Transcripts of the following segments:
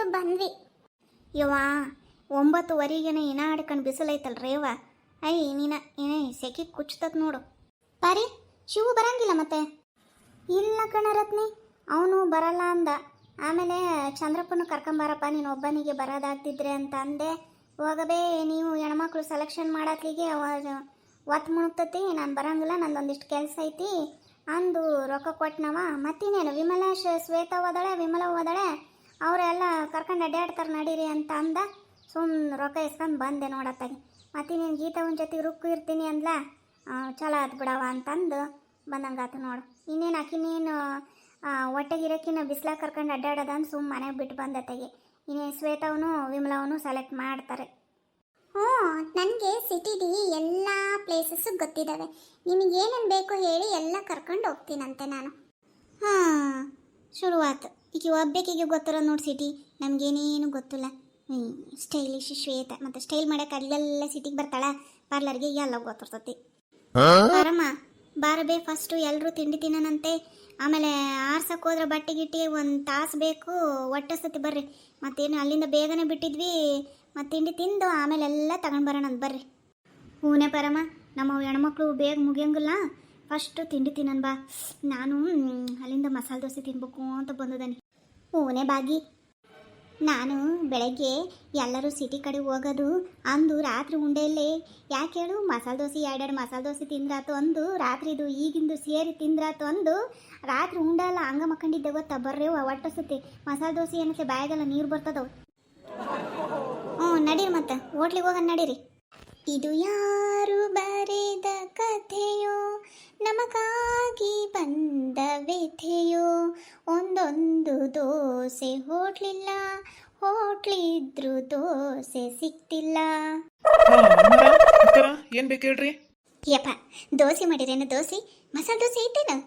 ಆಯ್ತು ಬಂದ್ವಿ. ಯವ್ವ 9:30ಗೆನೆ ಏನ ಆಡ್ಕೊಂಡು ಬಿಸಿಲೈತಲ್ರಿ ಯವ್ವ. ನೀನ ಸೆಕಿ ಕುಚ್ತತ್ ನೋಡು. ಪಾರಿ ಶಿವು ಬರಂಗಿಲ್ಲ ಮತ್ತೆ? ಇಲ್ಲ ಕಣ ರತ್ನಿ, ಅವನು ಬರಲ್ಲ ಅಂದ. ಆಮೇಲೆ ಚಂದ್ರಪ್ಪನ ಕರ್ಕೊಂಬಾರಪ್ಪ, ನೀನು ಒಬ್ಬನಿಗೆ ಬರೋದಾಗ್ತಿದ್ರೆ ಅಂತ ಅಂದೆ. ಹೋಗಬೇ, ನೀವು ಹೆಣ್ಮಕ್ಳು ಸೆಲೆಕ್ಷನ್ ಮಾಡತ್ಲಿಗೆ ಒತ್ತು ಮುಣುಕ್ತತಿ, ನಾನು ಬರಂಗಿಲ್ಲ, ನಂದೊಂದಿಷ್ಟು ಕೆಲಸ ಐತಿ ಅಂದು ರೊಕ್ಕ ಕೊಟ್ಟನವ. ಮತ್ತಿನ್ನೇನು ವಿಮಲಾ ಶ್ವೇತಾ ಹೋದಾಳೆ, ವಿಮಲಾ ಹೋದಾಳೆ, ಅವರೆಲ್ಲ ಕರ್ಕೊಂಡು ಅಡ್ಡಾಡ್ತಾರೆ ನಡೀರಿ ಅಂತ ಅಂದ. ಸುಮ್ಮನೆ ರೊಕ್ಕ ಇಸ್ಕೊಂಡು ಬಂದೆ ನೋಡತ್ತಾಗಿ. ಮತ್ತಿನೇನು ಗೀತವನ ಜೊತೆಗೆ ರುಕ್ಕು ಇರ್ತೀನಿ ಅಂದ್ಲ. ಚಲೋ ಆಯ್ತು ಬಿಡವ ಅಂತಂದು ಬಂದಂಗಾತು ನೋಡು. ಇನ್ನೇನು ಆಕಿನೇನು ಹೊಟ್ಟೆಗಿರಕ್ಕಿನ ಬಿಸ್ಲಾಗ ಕರ್ಕೊಂಡು ಅಡ್ಡಾಡೋದ ಅಂತ ಸುಮ್ಮ ಮನೆಗೆ ಬಿಟ್ಟು ಬಂದತ್ತಾಗಿ. ಇನ್ನೇನು ಶ್ವೇತವನು ವಿಮಲವನು ಸೆಲೆಕ್ಟ್ ಮಾಡ್ತಾರೆ. ಹ್ಞೂ, ನನಗೆ ಸಿಟಿದಿ ಎಲ್ಲ ಪ್ಲೇಸಸ್ಸು ಗೊತ್ತಿದ್ದಾವೆ. ನಿಮಗೇನೇನು ಬೇಕು ಹೇಳಿ ಎಲ್ಲ ಕರ್ಕೊಂಡು ಹೋಗ್ತೀನಂತೆ ನಾನು. ಹಾಂ, ಶುರುವಾತು. ಈಗ ಒಬ್ಬೇಕಿಗೆ ಗೊತ್ತಿರೋ ನೋಡಿ ಸಿಟಿ, ನಮಗೇನೇನು ಗೊತ್ತಿಲ್ಲ. ಸ್ಟೈಲಿಶ್ ಶ್ವೇತ ಮತ್ತು ಸ್ಟೈಲ್ ಮಾಡೋಕೆ ಅಲ್ಲೆಲ್ಲ ಸಿಟಿಗೆ ಬರ್ತಾಳ, ಪಾರ್ಲರ್ಗೆ ಎಲ್ಲ ಗೊತ್ತಿರ್ತತಿ. ಬರಮ್ಮ ಬಾರಬೇ, ಫಸ್ಟು ಎಲ್ಲರೂ ತಿಂಡಿ ತಿನ್ನೋಣಂತೆ. ಆಮೇಲೆ ಆರ್ಸಕ್ಕೆ ಹೋದ್ರೆ ಬಟ್ಟೆ ಗಿಟ್ಟಿ ಒಂದು ತಾಸು ಬೇಕು, ಹೊಟ್ಟೆ ಸತಿ ಬರ್ರಿ. ಮತ್ತೇನು ಅಲ್ಲಿಂದ ಬೇಗನೆ ಬಿಟ್ಟಿದ್ವಿ, ಮತ್ತು ತಿಂಡಿ ತಿಂದು ಆಮೇಲೆ ಎಲ್ಲ ತಗೊಂಡು ಬರೋಣ ಅಂತ ಬರ್ರಿ. ಹೂನೇ ಪರಮ್ಮ, ನಮ್ಮ ಹೆಣ್ಮಕ್ಳು ಬೇಗ ಮುಗಿಯಂಗಿಲ್ಲ, ಫಸ್ಟು ತಿಂಡಿ ತಿನ್ನೋಣ ಬಾ. ನಾನು ಅಲ್ಲಿಂದ ಮಸಾಲೆ ದೋಸೆ ತಿನ್ಬೇಕು ಅಂತ ಬಂದದನಿ. ಹೂನೇ ಬಾಗಿ, ನಾನು ಬೆಳಗ್ಗೆ ಎಲ್ಲರೂ ಸಿಟಿ ಕಡೆ ಹೋಗೋದು ಅಂದು ರಾತ್ರಿ ಉಂಡೆಯಲ್ಲೇ ಯಾಕೆ ಹೇಳು, ಮಸಾಲೆ ದೋಸೆ ಎರಡೆರಡು ಮಸಾಲೆ ದೋಸೆ ತಿಂದ್ರಾತು ಅಂದು, ರಾತ್ರಿದು ಈಗಿಂದು ಸೇರಿ ತಿಂದ್ರಾತು ಅಂದು, ರಾತ್ರಿ ಉಂಡಲ್ಲ ಹಂಗ ಮಕ್ಕಂಡಿದ್ದೆ ಗೊತ್ತಾ. ಬರ್ರಿ ಒಟ್ಟು ಸತಿ ಮಸಾಲೆ ದೋಸೆ ಏನಕ್ಕೆ ಬಾಯಾಗೆಲ್ಲ ನೀರು ಬರ್ತದವು. ನಡೀರಿ ಮತ್ತೆ ಹೋಟ್ಲಿಗೆ ಹೋಗೋಣ ನಡೀರಿ. ಇದು ಯಾರು ಬರೆದ ಕಥೆಯೋ, ನಮಗಾಗಿ ಬಂದ ವ್ಯಥೆಯೋ, ಒಂದೊಂದು ದೋಸೆ ಹೋಟ್ಲಿಲ್ಲ, ಹೋಟ್ಲಿದ್ರು ದೋಸೆ ಸಿಕ್ತಿಲ್ಲ. ಏನ್ ಬೇಕು ಹೇಳ್ರಿ? ಯಪ್ಪ, ದೋಸೆ ಮಾಡಿರೇನು? ದೋಸೆ ಮಸಾಲೆ ದೋಸೆ ಐತೇನು?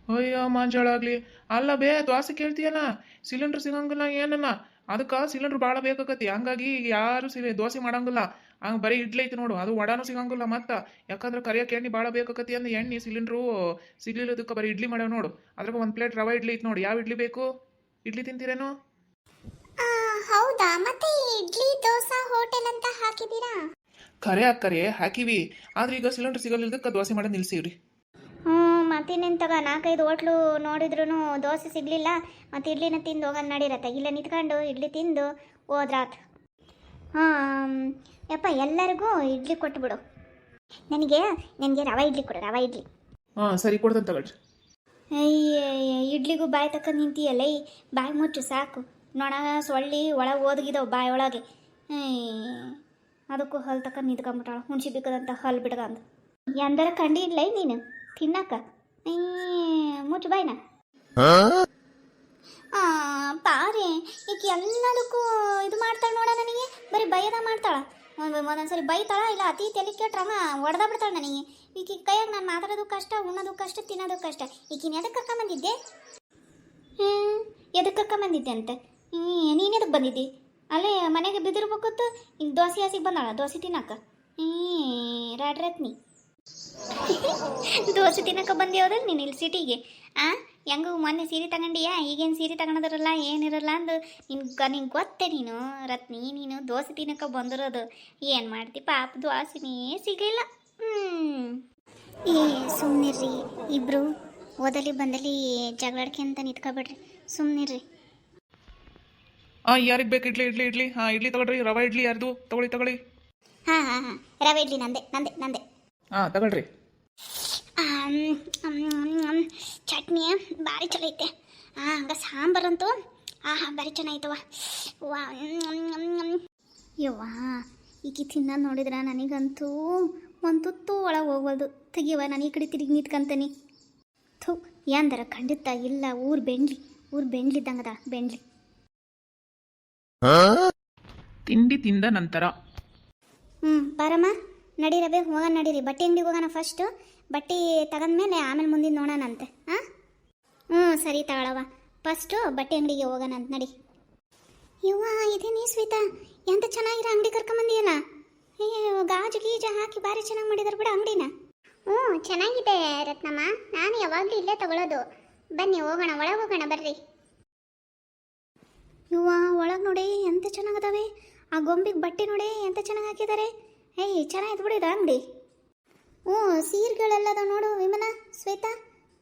ಅಯ್ಯೋ ಮಾಂಜಾಳಾಗ್ಲಿ, ಅಲ್ಲ ಬೇ ದ್ವಾಸೆ ಕೇಳ್ತೀಯಲ್ಲ, ಸಿಲಿಂಡರ್ ಸಿಗಂಗಿಲ್ಲ ಏನನ್ನ, ಅದಕ್ಕೆ ಸಿಲಿಂಡರ್ ಭಾಳ ಬೇಕಾಗತಿ. ಹಂಗಾಗಿ ಯಾರು ದೋಸೆ ಮಾಡಂಗಿಲ್ಲ. ಹಂಗೆ ಬರೀ ಇಡ್ಲಿ ಐತಿ ನೋಡು, ಅದು ವಡಾನು ಸಿಗಂಗಿಲ್ಲ. ಮತ್ತು ಯಾಕಂದ್ರೆ ಕರಿಯಕ್ಕೆ ಎಣ್ಣೆ ಭಾಳ ಬೇಕಾಗತಿ ಅಂದ್ರೆ ಎಣ್ಣೆ ಸಿಲಿಂಡ್ರು ಸಿಗ್ಲಿಲ್ಲದಕ್ಕೆ ಬರೀ ಇಡ್ಲಿ ಮಾಡ್ಯಾವ ನೋಡು. ಅದ್ರಾಗ ಒಂದು ಪ್ಲೇಟ್ ರವೆ ಇಡ್ಲಿ ಐತಿ ನೋಡಿ. ಯಾವ ಇಡ್ಲಿ ಬೇಕು? ಇಡ್ಲಿ ತಿಂತೀರೇನು? ಹೌದಾ, ಮತ್ತೆ ಇಡ್ಲಿ ದೋಸೆ ಹೋಟೆಲ್ ಅಂತ ಹಾಕಿದ್ದೀರಾ? ಕರೆ ಹಾಕಿವಿ, ಆದ್ರೆ ಈಗ ಸಿಲಿಂಡರ್ ಸಿಗಲಿಲ್ಲದಕ್ಕೆ ದೋಸೆ ಮಾಡೋದು ನಿಲ್ಸಿವ್ರಿ. ಮತ್ತಿನ್ನೇನು ತಗ, 4-5 ಹೋಟ್ಲು ನೋಡಿದ್ರು ದೋಸೆ ಸಿಗಲಿಲ್ಲ. ಮತ್ತು ಇಡ್ಲಿನ ತಿಂದು ಹೋಗೋಣ ನಡೀರತ್ತೆ. ಇಲ್ಲ ನಿಂತ್ಕೊಂಡು ಇಡ್ಲಿ ತಿಂದು ಹೋದ್ರಾತ್. ಯಪ್ಪ, ಎಲ್ಲರಿಗೂ ಇಡ್ಲಿ ಕೊಟ್ಬಿಡು. ನನಗೆ ರವೆ ಇಡ್ಲಿ ಕೊಡು, ರವೆ ಇಡ್ಲಿ. ಸರಿ, ಕೊಡ್ತೇನೆ ತಗೊಳ್ರಿ. ಇಡ್ಲಿಗೂ ಬಾಯಿ ತಕ್ಕ ನಿಂತೀಯಲ್ಲ, ಬಾಯಿ ಮುಚ್ಚು ಸಾಕು. ನೊಣ ಸೊಳ್ಳಿ ಒಳಗೆ ಓದಗಿದವು ಬಾಯಿ ಒಳಗೆ. ಅದಕ್ಕೂ ಹಲ್ಲು ತಕ್ಕ ನಿಂತ್ಕೊಂಬಿಟ್ಟಾಳ, ಹುಣ್ಸಿ ಬಿಕ್ಕದಂತ ಹಲ್ಲು ಬಿಡ್ಕಂದು. ಎಂದರ ಕಂಡಿ ಇಲ್ಲ ನೀನು ತಿನ್ನಕ್ಕ? ಮುಚ್ಚು ಬಾಯ್ನ. ಪಾರಿ, ಈಗ ಎಲ್ಲದಕ್ಕೂ ಇದು ಮಾಡ್ತಾಳೆ ನೋಡ. ನನಗೆ ಬರೀ ಬೈಯದ ಮಾಡ್ತಾಳ. ಒಂದೊಂದ್ಸರಿ ಬೈತಾಳ, ಇಲ್ಲ ಅತಿ ತಲೆ ಕೆಟ್ರಂಗ ಹೊಡೆದ ಬಿಡ್ತಾಳೆ ನನಗೆ. ಈಗ ಕೈಯಾಗ ನಾನು ಮಾತಾಡೋದು ಕಷ್ಟ, ಉಣ್ಣೋದು ಕಷ್ಟ, ತಿನ್ನೋದು ಕಷ್ಟ. ಈಗಿನ ಎದಕ್ಕೆ ಕರ್ಕೊಂಬಂದಿದ್ದೆ? ಎದಕ್ಕೆ ಕರ್ಕೊಂಬಂದಿದ್ದೆ ಅಂತ? ನೀನು ಎದಕ್ಕೆ ಬಂದಿದ್ದಿ? ಅಲ್ಲೇ ಮನೆಗೆ ಬಿದ್ದಿರ್ಬೇಕತ್ತು. ಈಗ ದೋಸೆ ಹಸಿಗೆ ಬಂದಾಳ ದೋಸೆ ತಿನ್ನಕ್ಕ. ರಾಡ್ರತ್ನಿ ದೋಸೆ ತಿನ್ನಕ್ಕೆ ಬಂದೇವದಲ್ಲ ನೀನು ಇಲ್ಲಿ ಸಿಟಿಗೆ. ಹೆಂಗೂ ಮೊನ್ನೆ ಸೀರೆ ತಗೊಂಡಿಯಾ, ಈಗೇನು ಸೀರೆ ತಗೊಂಡಿರಲ್ಲ ಏನಿರಲ್ಲ ಅಂದು ನಿಂಗೆ ಗೊತ್ತೇ ನೀನು ರತ್ನಿ. ನೀನು ದೋಸೆ ತಿನ್ನಕ್ಕೆ ಬಂದಿರೋದು. ಏನು ಮಾಡ್ತಿ ಪಾಪ, ದೋಸೆನೇ ಸಿಗಲಿಲ್ಲ. ಸುಮ್ಮನಿರ್ರಿ ಇಬ್ರು, ಓದಲಿ ಬಂದಲ್ಲಿ ಜಗಳಾಡ್ಕೆ ಅಂತ ನಿಂತ್ಕೊಬೇಡ್ರಿ, ಸುಮ್ಮನಿರ್ರಿ. ಯಾರಿಗೆ ಬೇಕು ಇಡ್ಲಿ? ಇಡ್ಲಿ ಇಡ್ಲಿ ತಗೊಳ್ರಿ. ರವೆ ಇಡ್ಲಿ ಯಾರ್ದು? ತಗೊಳ್ಳಿ. ಹಾಂ, ರವೆ ಇಡ್ಲಿ ನಂದೆ. ತಗೊಳ್ರಿ. ಚಟ್ನಿ ಭಾರಿ ಚಲೋ ಐತೆ. ಹಂಗ ಸಾಂಬಾರಂತೂ ಭಾರಿ ಚೆನ್ನಾಯ್ತವ. ಯವ್ವ, ಈಗ ತಿನ್ನ ನೋಡಿದ್ರೆ ನನಗಂತೂ ಒಂದು ತುತ್ತು ಒಳಗೆ ಹೋಗ್ಬೋದು. ತೆಗಿಯವ, ನಾನು ಈ ಕಡೆ ತಿರುಗಿ ನಿಂತ್ಕೊಂತೀನಿ. ಥೂ, ಯಾಂದರ ಖಂಡಿತ ಇಲ್ಲ. ಊರು ಬೆಂಡ್ಲಿದ್ದಂಗದ ಬೆಂಡ್ಲಿ. ತಿಂಡಿ ತಿಂದ ನಂತರ ಬಾರಮ್ಮ ನಡೀರಬೇ, ಹೋಗೋಣ ನಡೀರಿ. ಬಟ್ಟೆ ಅಂಗಡಿಗೆ ಹೋಗೋಣ ಫಸ್ಟು. ಬಟ್ಟೆ ತಗೊಂಡ್ಮೇಲೆ ಆಮೇಲೆ ಮುಂದಿನ ನೋಡೋಣಂತೆ. ಸರಿ ತಗೊಳವ, ಫಸ್ಟು ಬಟ್ಟೆ ಅಂಗಡಿಗೆ ಹೋಗೋಣ ಅಂತ ನಡಿ. ಯವ್ವ, ಇದೇನೇ ಶ್ವೇತಾ, ಎಂತ ಚೆನ್ನಾಗಿರೋ ಅಂಗಡಿ ಕರ್ಕೊಂಬಂದಿಯಲ್ಲ. ಗಾಜು ಗೀಜು ಹಾಕಿ ಭಾರಿ ಚೆನ್ನಾಗಿ ಮಾಡಿದಾರೆ ಬಿಡ ಅಂಗಡಿನ. ಚೆನ್ನಾಗಿದೆ ರತ್ನಮ್ಮ, ನಾನು ಯಾವಾಗಲೂ ಇಲ್ಲೇ ತಗೊಳ್ಳೋದು. ಬನ್ನಿ ಹೋಗೋಣ, ಒಳಗೆ ಹೋಗೋಣ ಬರ್ರಿ. ಇವ್ವ ಒಳಗೆ ನೋಡಿ ಎಂತ ಚೆನ್ನಾಗದಾವೆ. ಆ ಗೊಂಬಿಗೆ ಬಟ್ಟೆ ನೋಡಿ ಎಂತ ಚೆನ್ನಾಗಿ ಹಾಕಿದ್ದಾರೆ. ಏಯ್ ಚೆನ್ನಾಗಿತ್ತು ಬಿಡಿದ ಅಂಗಡಿ. ಹ್ಞೂ ಸೀರೆಗಳೆಲ್ಲದ ನೋಡು ವಿಮಲಾ, ಶ್ವೇತಾ.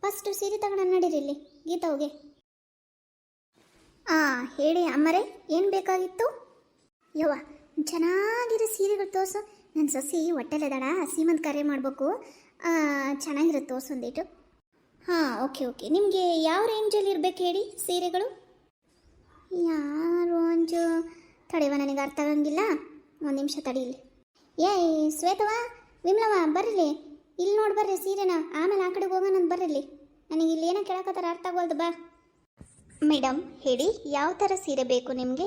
ಫಸ್ಟ್ ಸೀರೆ ತಗೊಂಡು ನಡೀರಿ ಇಲ್ಲಿ ಗೀತಾವ್ಗೆ. ಹೇಳಿ ಅಮ್ಮರೇ, ಏನು ಬೇಕಾಗಿತ್ತು? ಯವ್ವ ಚೆನ್ನಾಗಿರೋ ಸೀರೆಗಳು ತೋರಿಸು. ನನ್ನ ಸೊಸಿ ಹೊಟ್ಟೆಲೆದಾಳ, ಸೀಮಂತ ಕಾರ್ಯ ಮಾಡಬೇಕು. ಚೆನ್ನಾಗಿರುತ್ತೆ ತೋರಿಸು ಒಂದಿಟ್ಟು. ಹಾಂ ಓಕೆ. ನಿಮಗೆ ಯಾವ ರೇಂಜಲ್ಲಿ ಇರಬೇಕು ಹೇಳಿ ಸೀರೆಗಳು? ಯಾರು ರೇಂಜು ತಡೆಯವ, ನನಗೆ ಅರ್ಥ ಆಗಂಗಿಲ್ಲ. ಒಂದು ನಿಮಿಷ ತಡೀಲಿ. ಏಯ್ ಶ್ವೇತವ, ವಿಮ್ಲವ ಬರ್ರಿ ಇಲ್ಲಿ ನೋಡಿ ಬರ್ರಿ ಸೀರೆನ. ಆಮೇಲೆ ಆ ಕಡೆಗೆ ಹೋಗೋಣ ಬರ್ರಿ. ನನಗೆ ಇಲ್ಲಿ ಏನೋ ಕೇಳಕತ್ತಾರ ಅರ್ಥ ಆಗೋಲ್ದು. ಬಾ ಮೇಡಮ್ ಹೇಳಿ, ಯಾವ ಥರ ಸೀರೆ ಬೇಕು ನಿಮಗೆ?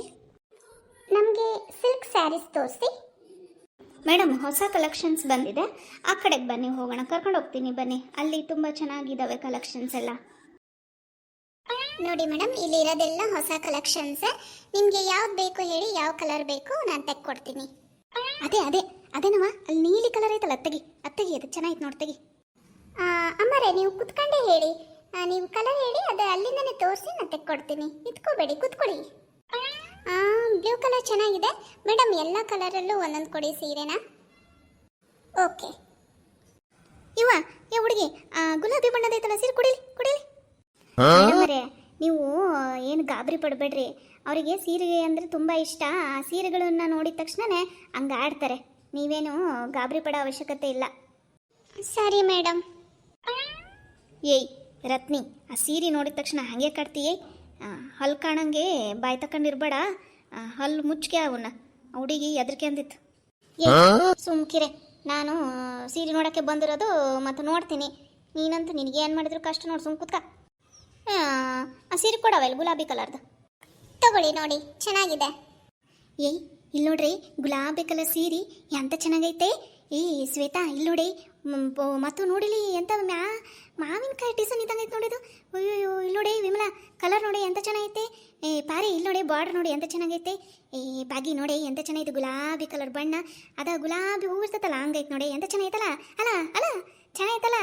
ನಮಗೆ ಸಿಲ್ಕ್ ಸ್ಯಾರೀಸ್ ತೋರಿಸಿ. ಮೇಡಮ್ ಹೊಸ ಕಲೆಕ್ಷನ್ಸ್ ಬಂದಿದೆ, ಆ ಕಡೆಗೆ ಬನ್ನಿ ಹೋಗೋಣ, ಕರ್ಕೊಂಡು ಹೋಗ್ತೀನಿ ಬನ್ನಿ. ಅಲ್ಲಿ ತುಂಬ ಚೆನ್ನಾಗಿದ್ದಾವೆ ಕಲೆಕ್ಷನ್ಸ್ ಎಲ್ಲ. ನೋಡಿ ಮೇಡಮ್, ಇಲ್ಲಿ ಇರೋದೆಲ್ಲ ಹೊಸ ಕಲೆಕ್ಷನ್ಸ್. ನಿಮಗೆ ಯಾವ್ದು ಬೇಕು ಹೇಳಿ, ಯಾವ ಕಲರ್ ಬೇಕು ನಾನು ತೆಕ್ಕೊಡ್ತೀನಿ. ಅದೇನವ ಅಲ್ಲಿ ನೀಲಿ ಕಲರ್ ಐತಲ್ಲ, ಅತ್ತಗಿ ಅದು ಚೆನ್ನಾಗಿತ್ತು ನೋಡಿ, ತೆಗಿ. ಅಮ್ಮರೇ ನೀವು ಕುತ್ಕೊಂಡೇ ಹೇಳಿ, ನೀವು ಕಲರ್ ಹೇಳಿ, ಅದು ಅಲ್ಲಿಂದನೇ ತೋರಿಸಿ ನಾನು ತೆಕ್ಕೊಡ್ತೀನಿ. ನಿಂತ್ಕೋಬೇಡಿ, ಕುತ್ಕೊಳ್ಳಿ. ಬ್ಲೂ ಕಲರ್ ಚೆನ್ನಾಗಿದೆ ಮೇಡಮ್. ಎಲ್ಲ ಕಲರಲ್ಲೂ ಒಂದೊಂದು ಕೊಡಿ ಸೀರೆನಾ. ಓಕೆ. ಏ ಹುಡುಗಿ, ಗುಲಾಬಿ ಬಣ್ಣದ ಐತಲ್ಲ ಸೀರೆ ಕುಡೀಲಿ. ಮೇಡಮರೇ, ನೀವು ಏನು ಗಾಬರಿ ಪಡಬೇಡ್ರಿ. ಅವರಿಗೆ ಸೀರೆ ಅಂದರೆ ತುಂಬ ಇಷ್ಟ. ಆ ಸೀರೆಗಳನ್ನು ನೋಡಿದ ತಕ್ಷಣವೇ ಹಂಗೆ ಆಡ್ತಾರೆ. ನೀವೇನು ಗಾಬರಿ ಪಡೋ ಅವಶ್ಯಕತೆ ಇಲ್ಲ. ಸರಿ ಮೇಡಮ್. ಏಯ್ ರತ್ನಿ, ಆ ಸೀರೆ ನೋಡಿದ ತಕ್ಷಣ ಹಾಗೆ ಕಾಡ್ತೀಯೇ. ಹಲ್ಲು ಕಾಣಂಗೆ ಬಾಯಿ ತಕೊಂಡಿರ್ಬೇಡ. ಹಲ್ಲು ಮುಚ್ಚಿಗೆ ಅವನ್ನ. ಹುಡುಗಿ ಎದ್ರಿಕೆ ಅಂದಿತ್ತು. ಸುಮ್ಕಿರೆ, ನಾನು ಸೀರೆ ನೋಡೋಕ್ಕೆ ಬಂದಿರೋದು ಮತ್ತು ನೋಡ್ತೀನಿ. ನೀನಂತೂ ನಿನಗೆ ಏನು ಮಾಡಿದ್ರು ಕಷ್ಟ ನೋಡಿ, ಸುಮ್ ಕುತ್ಕ. ಆ ಸೀರೆ ಕೊಡವಲ್ಲ ಗುಲಾಬಿ ಕಲರ್ದು, ತಗೊಳ್ಳಿ ನೋಡಿ, ಚೆನ್ನಾಗಿದೆ. ಏಯ್ ಇಲ್ಲಿ ನೋಡ್ರಿ, ಗುಲಾಬಿ ಕಲರ್ ಸೀರೆ ಎಂತ ಚೆನ್ನಾಗೈತೆ. ಶ್ವೇತಾ ಇಲ್ಲಿ ನೋಡಿ, ಮತ್ತು ನೋಡಿಲಿ ಎಂತ ಮಾವಿನಕಾಯಿ ಟೀಸನ್ ಇದ್ದಂಗೈತೆ ನೋಡಿದು. ಅಯ್ಯೋ ಇಲ್ಲಿ ನೋಡಿ ವಿಮಲಾ, ಕಲರ್ ನೋಡಿ ಎಂತ ಚೆನ್ನಾಗೈತೆ. ಪಾರಿ ಇಲ್ಲಿ ನೋಡಿ, ಬಾರ್ಡರ್ ನೋಡಿ ಎಂತ ಚೆನ್ನಾಗೈತೆ. ಬಾಗಿ ನೋಡಿ ಎಂತ ಚೆನ್ನಾಗೈತೆ, ಗುಲಾಬಿ ಕಲರ್ ಬಣ್ಣ. ಅದ ಗುಲಾಬಿ ಹೂ ಇರ್ತೈತಲ್ಲ ಹಂಗೈತೆ ನೋಡಿ, ಎಂತ ಚೆನ್ನಾಗೈತಲ್ಲ. ಅಲ್ಲ ಚೆನ್ನಾಗೈತಲ್ಲ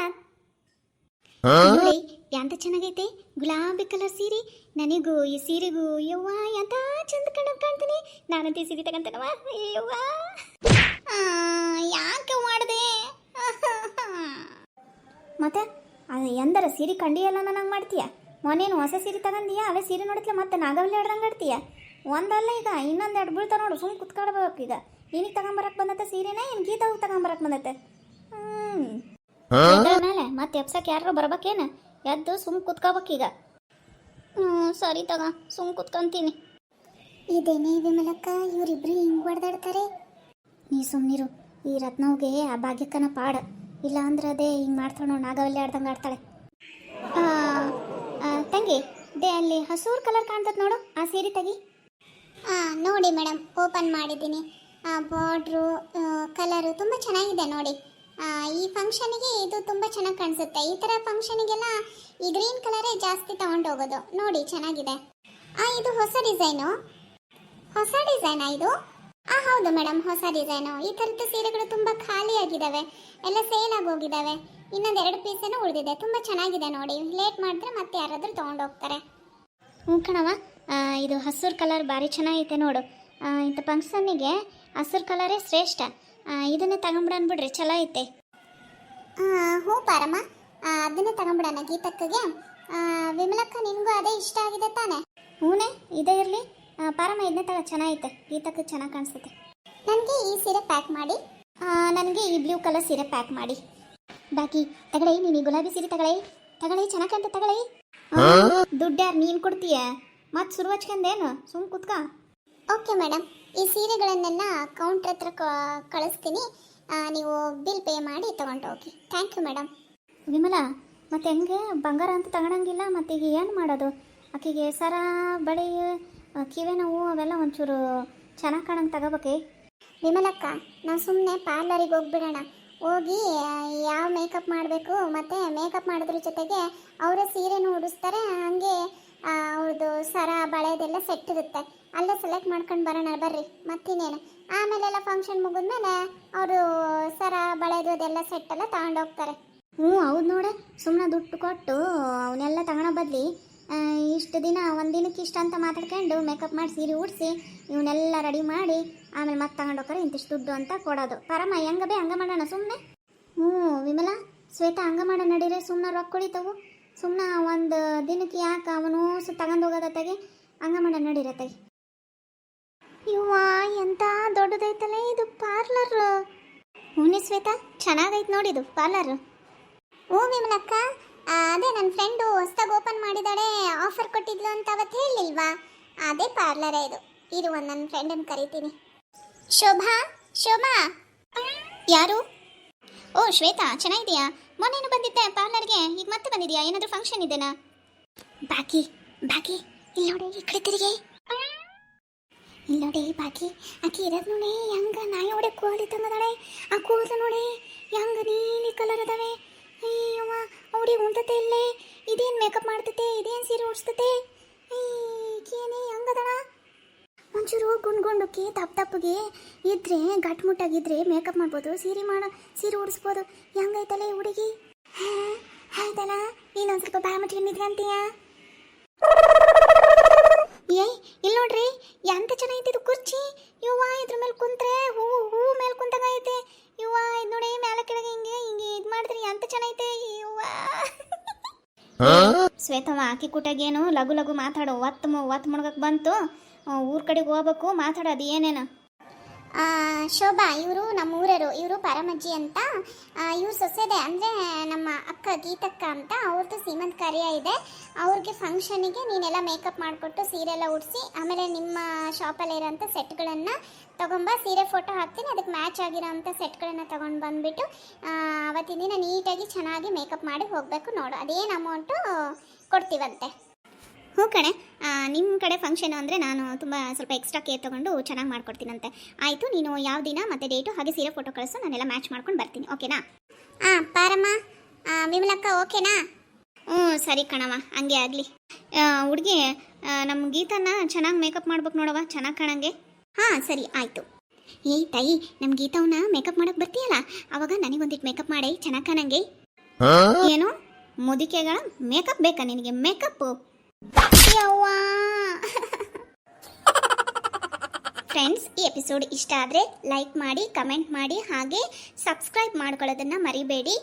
ನೋಡಿ, ಎಂತ ಚೆನ್ನಾಗೈತೆ ಗುಲಾಬಿ ಕಲರ್ ಸೀರೆ. ನನಗೂ ಈ ಸೀರೆಗೂ ಯವ್ವ ಎಂತ ಚಂದ ಕಾಣ್ತೀನಿ. ನಾನಂತ ಈ ಸೀರೆ ತಗೊಂತೇನವ. ಯವ್ವ ಯಾಕೆ ಮಾಡಿದೆ ಮತ್ತೆ? ಅದು ಎಂದರ ಸೀರೆ ಕಂಡಿಯಲ್ಲ ನನಗೆ ಮಾಡ್ತೀಯ. ಮೊನ್ನೇನು ಹೊಸ ಸೀರೆ ತಗೊಂಡಿಯಾ, ಅವೇ ಸೀರೆ ನೋಡಿತ್ಲೆ ಮತ್ತೆ ನಾಗವಲ್ಲಿ ಆಡ್ದಂಗೆ ಆಡ್ತೀಯ. ಒಂದಲ್ಲ ಈಗ ಇನ್ನೊಂದು ಬೀಳ್ತಾ ನೋಡು, ಸುಮ್ಮನೆ ಕುತ್ಕೊಳ್ಬೇಕು. ಈಗ ನಿನಗೆ ತಗೊಂಬರಕ್ಕೆ ಬಂದತ್ತೆ ಸೀರೆನ, ಏನು ಗೀತಾವು ತಗೊಂಬರಕ್ಕೆ ಬಂದತ್ತೆ. ಮೇಲೆ ಮತ್ತೆ ಎಪ್ಸಕ್ಕೆ ಯಾರು ಬರ್ಬೇಕೇನು? ಎದ್ದು ಸುಮ್ ಕುತ್ಕೋಬೇಕೀಗ. ಸರಿ ತಗ, ಸುಮ್ ಕುತ್ಕೊಂತೀನಿ. ಇದೇನೇ ವಿಮಲಕ್ಕ, ಇವರಿಬ್ರು ಹಿಂಗೆ ಹೊಡೆದಾಡ್ತಾರೆ. ನೀ ಸುಮ್ಮನಿರು. ಈ ರತ್ನವ್ಗೆ ಆ ಭಾಗ್ಯಕ್ಕನ ಪಾಡ. ಇಲ್ಲ ಅಂದ್ರೆ ಅದೇ ಹಿಂಗೆ ಮಾಡ್ತಾಳೆ ನೋಡಿ, ನಾಗವಲ್ಲಿ ಆಡ್ದಂಗೆ ಆಡ್ತಾಳೆ. ತಂಗಿ ಅಲ್ಲಿ ಹಸೂರು ಕಲರ್ ಕಾಣ್ತದೆ ನೋಡು, ಆ ಸೀರೆ ತೆಗಿ. ನೋಡಿ ಮೇಡಮ್, ಓಪನ್ ಮಾಡಿದ್ದೀನಿ. ಬಾರ್ಡ್ರು ಕಲರು ತುಂಬ ಚೆನ್ನಾಗಿದೆ ನೋಡಿ. ಈ ಫಂಕ್ಷನಿಗೆ ಇದು ತುಂಬ ಚೆನ್ನಾಗಿ ಕಾಣಿಸುತ್ತೆ. ಈ ಥರ ಫಂಕ್ಷನಿಗೆಲ್ಲ ಈ ಗ್ರೀನ್ ಕಲರೇ ಜಾಸ್ತಿ ತಗೊಂಡು ಹೋಗೋದು. ನೋಡಿ ಚೆನ್ನಾಗಿದೆ. ಇದು ಹೊಸ ಡಿಸೈನಾ ಇದು? ಹೌದು ಮೇಡಮ್, ಹೊಸ ಡಿಸೈನು. ಈ ಥರದ್ದು ಸೀರೆಗಳು ತುಂಬ ಖಾಲಿಯಾಗಿದ್ದಾವೆ, ಎಲ್ಲ ಸೇಲ್ ಆಗಿ ಹೋಗಿದ್ದಾವೆ. ಇನ್ನೊಂದು 2 ಪೀಸೇನೂ ಉಳಿದಿದೆ. ತುಂಬ ಚೆನ್ನಾಗಿದೆ ನೋಡಿ. ಲೇಟ್ ಮಾಡಿದ್ರೆ ಮತ್ತೆ ಯಾರಾದರೂ ತೊಗೊಂಡು ಹೋಗ್ತಾರೆ. ಹ್ಞೂ ಕಣವ, ಇದು ಹಸಿರು ಕಲರ್ ಭಾರಿ ಚೆನ್ನಾಗೈತೆ ನೋಡು. ಇಂಥ ಫಂಕ್ಷನ್ನಿಗೆ ಹಸಿರು ಕಲರೇ ಶ್ರೇಷ್ಠ. ಇದನ್ನೇ ತಗೊಂಬಿಡೋಣ ಬಿಡ್ರಿ, ಚಲೋ ಐತೆ. ಹ್ಞೂ ಪಾರಮ್ಮ, ಅದನ್ನೇ ತಗೊಂಬಿಡೋಣ ಗೀತಕ್ಕಗೆ. ವಿಮಲಕ್ಕ, ನಿನಗೂ ಅದೇ ಇಷ್ಟ ಆಗಿದೆ ತಾನೆ? ಹ್ಞೂನೇ, ಇದೇ ಇರಲಿ. ಪಾರಮ್ಮ ಇದನ್ನೇ ತಗೋ, ಚೆನ್ನಾಗೈತೆ. ಗೀತಕ್ಕೆ ಚೆನ್ನಾಗಿ ಕಾಣಿಸುತ್ತೆ. ನನಗೆ ಈ ಸೀರೆ ಪ್ಯಾಕ್ ಮಾಡಿ. ನನಗೆ ಈ ಬ್ಲೂ ಕಲರ್ ಸೀರೆ ಪ್ಯಾಕ್ ಮಾಡಿ. ಬಾಕಿ ತಗೊಳ್ಳಿ, ನೀನು ಈ ಗುಲಾಬಿ ಸೀರೆ ತಗೊಳ್ಳಿ, ಚೆನ್ನಾಗಿ ಕಾಣ್ತ ತಗೊಳ್ಳಿ. ದುಡ್ಡು ಯಾರು ನೀನು ಕೊಡ್ತೀಯ? ಮತ್ತೆ ಶುರು ಹಚ್ಕೊಂಡೇನು? ಸುಮ್ ಕುತ್ಕ. ಓಕೆ ಮೇಡಮ್, ಈ ಸೀರೆಗಳನ್ನೆಲ್ಲ ಕೌಂಟ್ರ್ ಹತ್ರ ಕಳಿಸ್ತೀನಿ. ನೀವು ಬಿಲ್ ಪೇ ಮಾಡಿ ತೊಗೊಂಡು ಹೋಗಿ. Thank you madam. ವಿಮಲಾ, ಮತ್ತೆ ಹೆಂಗೆ ಬಂಗಾರ ಅಂತ ತಗೊಳಂಗಿಲ್ಲ? ಮತ್ತೆ ಈಗ ಏನು ಮಾಡೋದು? ಆಕೆಗೆ ಸರ, ಬಳೆ, ಕಿವೆ ನೋವು ಅವೆಲ್ಲ ಒಂಚೂರು ಚೆನ್ನಾಗಿ ಕಾಣಂಗೆ ತಗೋಬೇಕೆ? ವಿಮಲಕ್ಕ, ನಾವು ಸುಮ್ಮನೆ ಪಾರ್ಲರಿಗೆ ಹೋಗ್ಬಿಡೋಣ. ಹೋಗಿ ಯಾವ ಮೇಕಪ್ ಮಾಡಬೇಕು, ಮತ್ತು ಮೇಕಪ್ ಮಾಡೋದ್ರ ಜೊತೆಗೆ ಅವರೇ ಸೀರೆನೂ ಉಡಿಸ್ತಾರೆ. ಹಾಗೆ ಅವ್ರದ್ದು ಸರ ಬಳೆದೆಲ್ಲ ಸೆಟ್ ಇರುತ್ತೆ, ಅಲ್ಲೇ ಸೆಲೆಕ್ಟ್ ಮಾಡ್ಕೊಂಡು ಬರೋಣ ಬರ್ರಿ. ಮತ್ತಿನ್ನೇನು, ಆಮೇಲೆಲ್ಲ ಫಂಕ್ಷನ್ ಮುಗಿದ್ಮೇಲೆ ಅವರು ಸರ ಬಳೆದು ಅದೆಲ್ಲ ಸೆಟ್ಟೆಲ್ಲ ತಗೊಂಡೋಗ್ತಾರೆ. ಹ್ಞೂ ಹೌದು ನೋಡೆ, ಸುಮ್ಮನೆ ದುಡ್ಡು ಕೊಟ್ಟು ಅವನ್ನೆಲ್ಲ ತಗೊಳ್ಳೋ ಬದಲಿ ಇಷ್ಟು ದಿನ ಒಂದು ದಿನಕ್ಕೆ ಇಷ್ಟ ಅಂತ ಮಾತಾಡ್ಕೊಂಡು ಮೇಕಪ್ ಮಾಡಿ ಸೀರೆ ಉಡಿಸಿ ಇವನ್ನೆಲ್ಲ ರೆಡಿ ಮಾಡಿ ಆಮೇಲೆ ಮತ್ತೆ ತಗೊಂಡೋಗ್ರೆ ಇಂತಿಷ್ಟು ದುಡ್ಡು ಅಂತ ಕೊಡೋದು. ಪರಮ ಹೆಂಗ ಬೇ ಹಂಗ ಮಾಡೋಣ ಸುಮ್ಮನೆ. ಹ್ಞೂ ವಿಮಲಾ ಶ್ವೇತಾ ಹಂಗ ಮಾಡ ನಡೀರಿ, ಸುಮ್ಮನೆ ರೊಕ್ಕ ಕೊಡಿತಾವು. ಸುಮ್ಮನೆ ಒಂದು ದಿನಕ್ಕೆ ಯಾಕೆ ಅವನು ತಗೊಂಡು ಹೋಗೋದತ್ತಾಗೆ ಹಂಗ ಮಾಡ ನಡೀರತ್ತಾಗೆ. ಇವ್ವ ಎಂತ ದೊಡ್ಡದೈತಲ್ಲ ಇದು ಪಾರ್ಲರ್. ಹ್ಞೂ ಶ್ವೇತಾ ಚೆನ್ನಾಗೈತೆ ನೋಡಿದು ಪಾರ್ಲರ್. ಓ ವಿಮಲಕ್ಕ, ಅದೇ ನನ್ನ ಫ್ರೆಂಡು ಹೊಸ್ದಾಗಿ ಓಪನ್ ಮಾಡಿದಾಳೆ, ಆಫರ್ ಕೊಟ್ಟಿದ್ಲು ಅಂತ ಅವತ್ತು ಹೇಳಿಲ್ವಾ, ಅದೇ ಪಾರ್ಲರೇ ಇದು. ಇರು ಒಂದು ನನ್ನ ಫ್ರೆಂಡನ್ನು ಕರಿತೀನಿ. ಶೋಭಾ, ಶೋಭಾ. ಯಾರು? ಓ ಶ್ವೇತಾ ಚೆನ್ನಾಗಿದೆಯಾ? ಮೊನ್ನೇನು ಬಂದಿದ್ದೆ ಪಾರ್ಲರ್ಗೆ, ಈಗ ಮತ್ತೆ ಬಂದಿದ್ಯಾ? ಏನಾದರೂ ಫಂಕ್ಷನ್ ಇದೆನಾ? ಬಾಕಿ ಬಾಕಿ ಇಲ್ಲಿ ನೋಡಿ, ಈ ಕಡೆ ತಿರುಗಿ. ಇಲ್ಲಿ ನೋಡಿ ಬಾಕಿ ಆಕೆ ಇರೋದು ನೋಡಿ ಹೆಂಗ ನಾಯಿ ಹೊಡೆ ಕೂದಲು ತಂಗದಾಳೆ. ಆ ಕೂದಲು ನೋಡಿ ಹೆಂಗ ನೀಲಿ ಕಲರ್ ಅದಾವೆ. ಅಯ್ಯವ್ವ ಅವಡಿ ಉಂಟತೆ ಇಲ್ಲೇ. ಇದೇನು ಮೇಕಪ್ ಮಾಡ್ತತೆ, ಇದೇನು ಸೀರೆ ಉಡ್ಸ್ತತೆ, ಏನೇ ಹೆಂಗದಣ. ಒಂಚೂರು ಗುಂಡ್ಗುಂಡಕ್ಕೆ ತಪ್ಪಗೆ ಇದ್ರೆ ಗಟ್ಮುಟ್ಟಾಗಿದ್ರೆ ಮೇಕಪ್ ಮಾಡ್ಬೋದು, ಸೀರೆ ಉಡಿಸ್ಬೋದು. ಹೆಂಗೈತಲ್ಲ ಈ ಹುಡುಗಿ? ಹೌದಲ್ಲ, ಇನ್ನೊಂದು ಸ್ವಲ್ಪ ಬಾಯ ಮುಚ್ಕೊಂಡಿದ್ರೆ ಅಂತೀಯ. ಏಯ್ ಇಲ್ಲಿ ನೋಡ್ರಿ ಎಂತ ಚೆನ್ನಾಗೈತೆ ಇದು ಕುರ್ಚಿ. ಯುವ ಇದ್ರ ಮೇಲೆ ಕುಂತ್ರೆ ಹೂ ಮೇಲೆ ಕುಂತಾಗ ಐತೆ. ಯುವ ಇದು ನೋಡಿ ಮೇಲೆ ಕೆಳಗೆ ಹಿಂಗೆ ಹಿಂಗೆ ಇದು ಮಾಡಿದ್ರಿ ಎಂತ ಚೆನ್ನಾಗೈತೆ. ಯುವ ಶ್ವೇತವ ಆಕಿ ಕುಟಾಗೇನು ಲಘು ಲಘು ಮಾತಾಡು. ಒತ್ತು ಮುಣಗಕ್ಕೆ ಬಂತು, ಊರ ಕಡೆಗೆ ಹೋಗ್ಬೇಕು, ಮಾತಾಡೋದು ಏನೇನು. ಶೋಭಾ ಇವರು ನಮ್ಮ ಊರರು, ಇವರು ಪರಮಜ್ಜಿ ಅಂತ. ಇವ್ರ ಸೊಸೆದೆ ಅಂದರೆ ನಮ್ಮ ಅಕ್ಕ ಗೀತಕ್ಕ ಅಂತ, ಅವ್ರದ್ದು ಸೀಮಂತ ಕಾರ್ಯ ಇದೆ. ಅವ್ರಿಗೆ ಫಂಕ್ಷನಿಗೆ ನೀನೆಲ್ಲ ಮೇಕಪ್ ಮಾಡಿಕೊಟ್ಟು ಸೀರೆ ಎಲ್ಲ ಉಡಿಸಿ, ಆಮೇಲೆ ನಿಮ್ಮ ಶಾಪಲ್ಲಿ ಇರೋಂಥ ಸೆಟ್ಗಳನ್ನು ತೊಗೊಂಬ, ಸೀರೆ ಫೋಟೋ ಹಾಕ್ತೀನಿ, ಅದಕ್ಕೆ ಮ್ಯಾಚ್ ಆಗಿರೋ ಅಂಥ ಸೆಟ್ಗಳನ್ನು ತೊಗೊಂಡು ಬಂದುಬಿಟ್ಟು ಅವತ್ತಿನ ದಿನ ನೀಟಾಗಿ ಚೆನ್ನಾಗಿ ಮೇಕಪ್ ಮಾಡಿ ಹೋಗಬೇಕು. ನೋಡು ಅದೇನು ಅಮೌಂಟು ಕೊಡ್ತೀವಂತೆ. ಹ್ಞೂ ಕಣೆ, ನಿಮ್ಮ ಕಡೆ ಫಂಕ್ಷನು ಅಂದರೆ ನಾನು ಸ್ವಲ್ಪ ಎಕ್ಸ್ಟ್ರಾ ಕೇರ್ ತೊಗೊಂಡು ಚೆನ್ನಾಗಿ ಮಾಡ್ಕೊಡ್ತೀನಂತೆ. ಆಯಿತು, ನೀನು ಯಾವ ದಿನ ಮತ್ತು ಡೇಟು ಹಾಗೆ ಸೀರೆ ಫೋಟೋ ಕಳಿಸು, ನಾನೆಲ್ಲ ಮ್ಯಾಚ್ ಮಾಡ್ಕೊಂಡು ಬರ್ತೀನಿ. ಓಕೆನಾ? ಪಾರಮ್ಮ, ವಿಮಲಕ್ಕ ಓಕೆನಾ? ಹ್ಞೂ ಸರಿ ಕಣವ, ಹಂಗೆ ಆಗಲಿ. ಹುಡುಗಿ ನಮ್ಮ ಗೀತನ ಚೆನ್ನಾಗಿ ಮೇಕಪ್ ಮಾಡ್ಬೇಕು ನೋಡವ, ಚೆನ್ನಾಗಿ ಕಾಣಂಗೆ. ಹಾಂ ಸರಿ ಆಯಿತು. ಏಯ್ ತಾಯಿ, ನಮ್ಮ ಗೀತವನ್ನ ಮೇಕಪ್ ಮಾಡೋಕ್ಕೆ ಬರ್ತೀಯಲ್ಲ, ಅವಾಗ ನನಗೊಂದಿಟ್ಟು ಮೇಕಪ್ ಮಾಡಿ ಚೆನ್ನಾಗಿ ಕಾಣಂಗೆ. ಏನು ಮುದಿಕೆಗಳ ಮೇಕಪ್ ಬೇಕಾ ನಿನಗೆ? ಮೇಕಪ್ಪು ಯವ್ವಾ. ಫ್ರೆಂಡ್ಸ್, ಈ ಎಪಿಸೋಡ್ ಇಷ್ಟ ಆದರೆ ಲೈಕ್ ಮಾಡಿ, ಕಮೆಂಟ್ ಮಾಡಿ, ಹಾಗೆ ಸಬ್ಸ್ಕ್ರೈಬ್ ಮಾಡ್ಕೊಳ್ಳೋದನ್ನು ಮರಿಬೇಡಿ.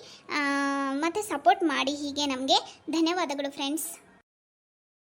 ಮತ್ತು ಸಪೋರ್ಟ್ ಮಾಡಿ ಹೀಗೆ ನಮಗೆ. ಧನ್ಯವಾದಗಳು ಫ್ರೆಂಡ್ಸ್.